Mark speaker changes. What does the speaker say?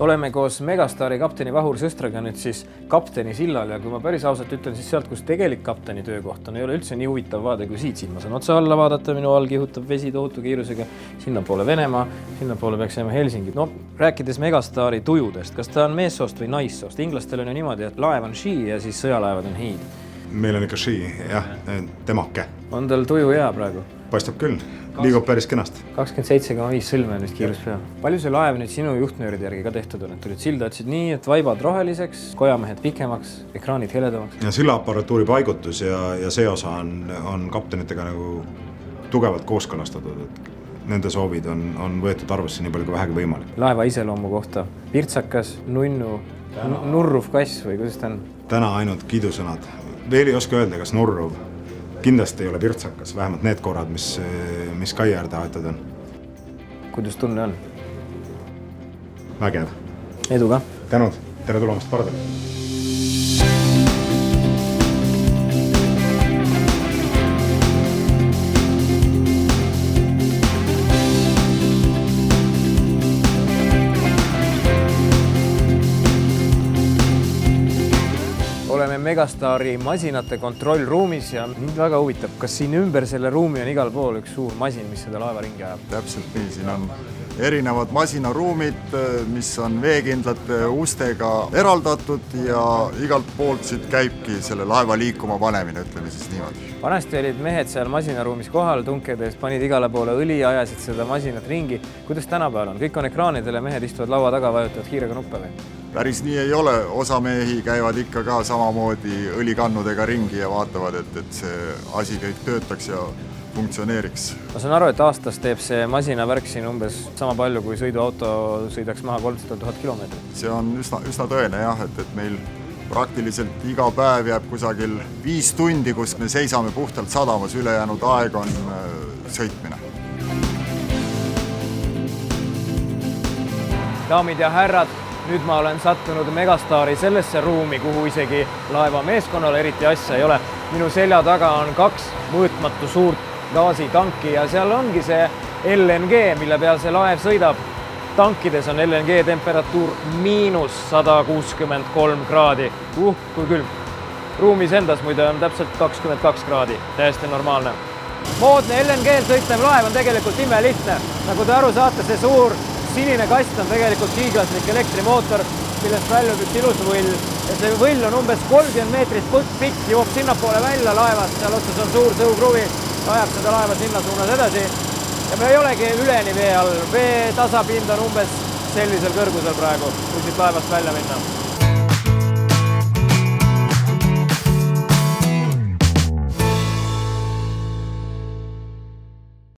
Speaker 1: Oleme koos Megastaari kapteni Vahur Sõstraga nüüd siis kapteni sillal ja kui ma päris ausalt ütlen, siis sealt, kus tegelik kapteni töökoht on, ei ole üldse nii huvitav vaade kui siit. Siit ma saan otsa alla vaadata, minu all kihutab vesi tohutu kiirusega, sinna poole Venemaa, sinna poole peaks jääma Helsingi. No, rääkides Megastaari tujudest, kas ta on meessoost või naissoost? Inglastel on ju niimoodi, et laev on she ja siis sõjalaevad on hiid.
Speaker 2: Meil on ikka she, jah, temake.
Speaker 1: On tal tuju hea praegu?
Speaker 2: Paistab küll, liigub päris kenast.
Speaker 1: 27,5 sõlme on vist kiirus pea. Palju see laev nüüd sinu juhtnööride järgi ka tehtud on? Et tulid silda, ütlesid nii, et vaibad roheliseks, kojamehed pikemaks, ekraanid heledamaks.
Speaker 2: Ja sillaapparatuuri paigutus ja see osa on kaptenitega nagu tugevalt kooskõlastatud. Et nende soovid on võetud arvesse nii palju kui vähegi võimalik.
Speaker 1: Laeva iseloomu kohta pirtsakas, nunnu, nurruv kass või kuidas ta on?
Speaker 2: Täna ainult kiidusõnad. Veel ei oska öelda, kas nurruv. Kindlasti ei ole pirtsakas, vähemalt need korrad, mis kai äärde aetud on.
Speaker 1: Kuidas tunne on?
Speaker 2: Vägev.
Speaker 1: Edu ka.
Speaker 2: Tänud. Tere tulemast pardale.
Speaker 1: Oleme Megastaari masinate kontrollruumis ja mind väga huvitab, kas siin ümber selle ruumi on igal pool üks suur masin, mis seda laeva ringi ajab?
Speaker 3: Täpselt nii, siin on erinevad masinaruumid, mis on veekindlate ustega eraldatud ja igalt poolt siit käibki selle laeva liikuma panemine, ütleme siis niimoodi.
Speaker 1: Vanasti olid mehed seal masinaruumis kohal, tunkedes panid igale poole õli, ajasid seda masinat ringi. Kuidas tänapäeval on? Kõik on ekraanidele, mehed istuvad laua taga, vajutavad kiirega nuppe või?
Speaker 3: Päris nii ei ole, osa mehi käivad ikka ka samamoodi õlikannudega ringi ja vaatavad, et see asi kõik töötaks ja funktsioneeriks.
Speaker 1: Ma saan aru, et aastas teeb see masinavärk siin umbes sama palju, kui sõiduauto sõidaks maha 300 000 kilomeetrit.
Speaker 3: See on üsna tõene jah, et meil praktiliselt iga päev jääb kusagil 5 tundi, kus me seisame puhtalt sadamas, ülejäänud aeg on sõitmine.
Speaker 1: Daamid ja härrad, nüüd ma olen sattunud Megastaari sellesse ruumi, kuhu isegi laeva meeskonnal eriti asja ei ole. Minu selja taga on 2 mõõtmatu suurt gaasitanki ja seal ongi see LNG, mille peal see laev sõidab. Tankides on LNG temperatuur -163 kraadi. Kui külm. Ruumis endas muide on täpselt 22 kraadi. Täiesti normaalne. Moodne LNG-l sõitev laev on tegelikult imelihtne. Nagu te aru saate, see suur sinine kast on tegelikult kiiglaslik elektrimootor, millest väljub üks ilus võll. Ja see võll on umbes 30 meetrit pikk, jõuab sinnapoole välja laevast, seal otsas on suur tõukruvi, ajab seda laeva sinna suunas edasi. Ja me ei olegi üleni vee all, vee tasapind on umbes sellisel kõrgusel praegu, kui siit laevast välja minna.